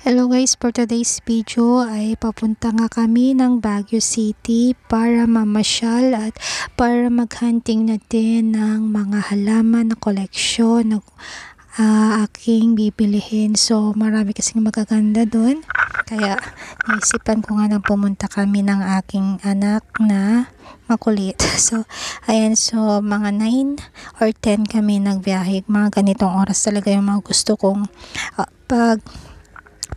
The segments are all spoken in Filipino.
Hello guys, for today's video ay papunta nga kami ng Baguio City para mamasyal at para maghunting natin ng mga halaman na koleksyon na aking bibilihin. So marami kasing magaganda doon. Kaya naisipan ko nga nang pumunta kami ng aking anak na makulit. So ayan, so mga 9 or 10 kami nagbiyahe. Mga ganitong oras talaga yung mga gusto kong pag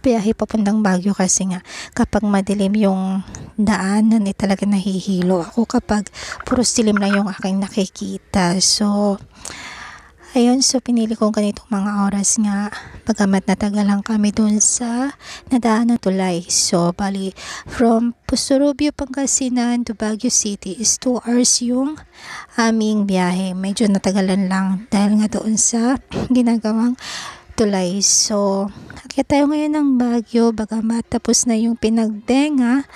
biyahe papuntang Baguio, kasi nga kapag madilim yung daanan ay talaga nahihilo ako kapag puro dilim lang yung aking nakikita. So ayun, so pinili ko ganitong mga oras nga pagamat natagal lang kami dun sa nadaan na tulay. So bali from Pusurubio, Pangasinan to Baguio City is 2 hours yung aming biyahe. Medyo natagalan lang dahil nga doon sa ginagawang tulay. So kaya tayo ngayon ng Baguio, bagamat tapos na yung Pinagbenga,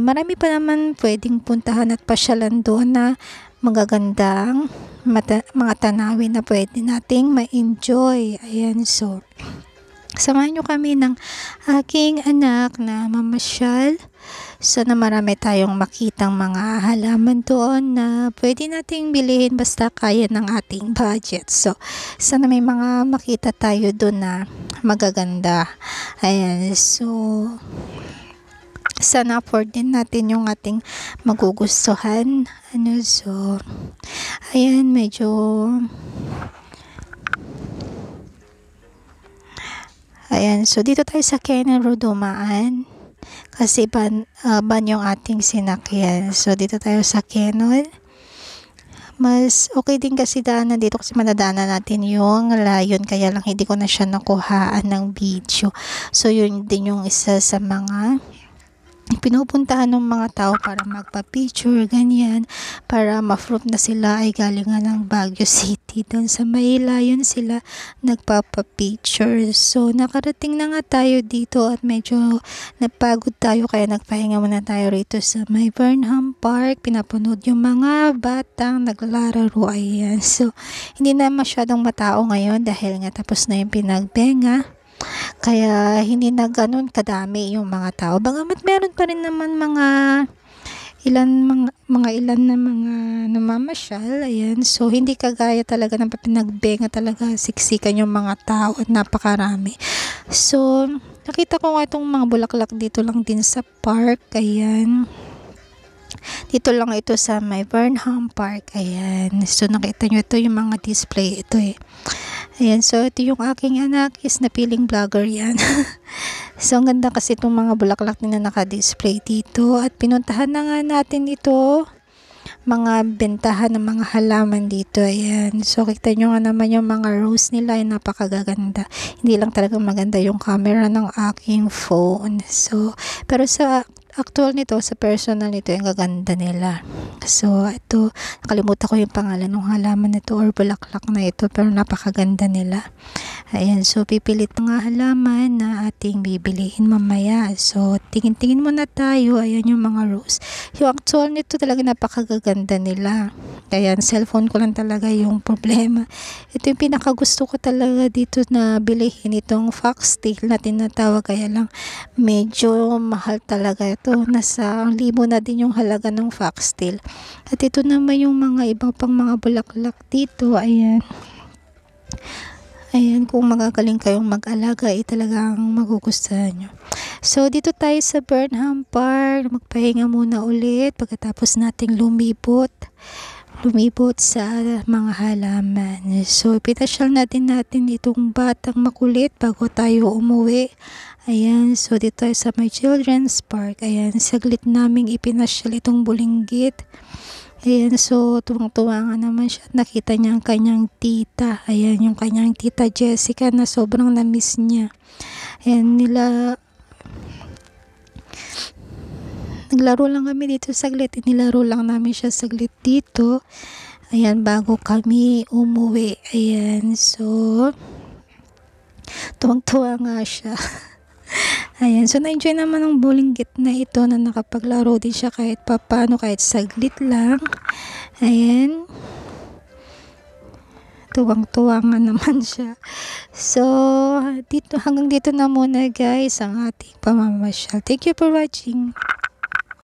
marami pa naman pwedeng puntahan at pasyalan doon na magagandang mga tanawin na pwede nating ma-enjoy. Ayan, so samahan nyo kami ng aking anak na mamasyal. Sana marami tayong makitang mga halaman doon na pwede nating bilihin basta kaya ng ating budget. So sana may mga makita tayo doon na magaganda. Ayan, so sana afford din natin yung ating magugustuhan. So ayan, medyo ayan, so dito tayo sa Cannon Road dumaan kasi ban yung ating sinakyan. So dito tayo sa Cannon. Mas okay din kasi daanan dito kasi madadaanan natin yung layon, kaya lang hindi ko na siya nakuhaan ng video. So yun din yung isa sa mga pinupuntahan ng mga tao para magpa-picture, ganyan, para ma-proof na sila ay galing nga ng Baguio City. Doon sa may layon sila nagpapa-picture. So nakarating na nga tayo dito at medyo napagod tayo, kaya nagpahinga muna tayo rito sa may Burnham Park. Pinapanood yung mga batang naglalaro. Ayan, so hindi na masyadong matao ngayon dahil nga tapos na yung Pinagbenga. Kaya hindi na ganun kadami yung mga tao. Bagamat meron pa rin naman mga ilan na mga namamasyal. Ayan, so hindi kagaya talaga ng Pinagbenga, talaga siksikan yung mga tao at napakarami. So nakita ko nga itong mga bulaklak dito lang din sa park. Ayan, dito lang ito sa may Burnham Park. Ayan, so nakita nyo ito yung mga display ito Ayan, so ito yung aking anak, is napiling vlogger yan. So ang ganda kasi itong mga bulaklak na naka-display dito, at pinuntahan na nga natin ito, mga bentahan ng mga halaman dito. Ayan, so kita nyo nga naman yung mga rose nila ay napakagaganda. Hindi lang talaga maganda yung camera ng aking phone. So pero sa actual nito, sa personal nito, yung gaganda nila. So ito, nakalimutan ko yung pangalan ng halaman nito or bulaklak na ito, pero napakaganda nila. Ayan, so pipilit mga halaman na ating bibilihin mamaya. So tingin-tingin muna tayo. Ayan yung mga rose. Yung actual nito talaga napakagaganda nila. Ayan, cellphone ko lang talaga yung problema. Ito yung pinakagusto ko talaga dito na bilihin, itong foxtail na tinatawag, kaya lang medyo mahal talaga ito. Nasa 1,000 na din yung halaga ng foxtail. At ito naman yung mga ibang pang mga bulaklak dito. Ayan. Ayan, kung magagaling kayong mag-alaga, talagang magugustuhan nyo. So dito tayo sa Burnham Park. Magpahinga muna ulit pagkatapos nating lumibot sa mga halaman. So pinasyal natin itong batang makulit bago tayo umuwi. Ayan, so dito tayo sa my children's park. Ayan, saglit naming ipinasyal itong bulinggit. Ayan, so tuwang-tuwa nga naman siya. Nakita niya ang kanyang tita. Ayan, yung kanyang tita Jessica na sobrang na-miss niya. Ayan, naglaro lang kami dito saglit. Nilaro lang namin siya saglit dito. Ayan, bago kami umuwi. Ayan, so tuwang-tuwa nga siya. Ayan, so na-enjoy naman ng bulinggit na ito na nakapaglaro din siya kahit papano, kahit saglit lang. Ayan, tuwang-tuwa nga naman siya. So, hanggang dito na muna guys ang ating pamamasyal. Thank you for watching.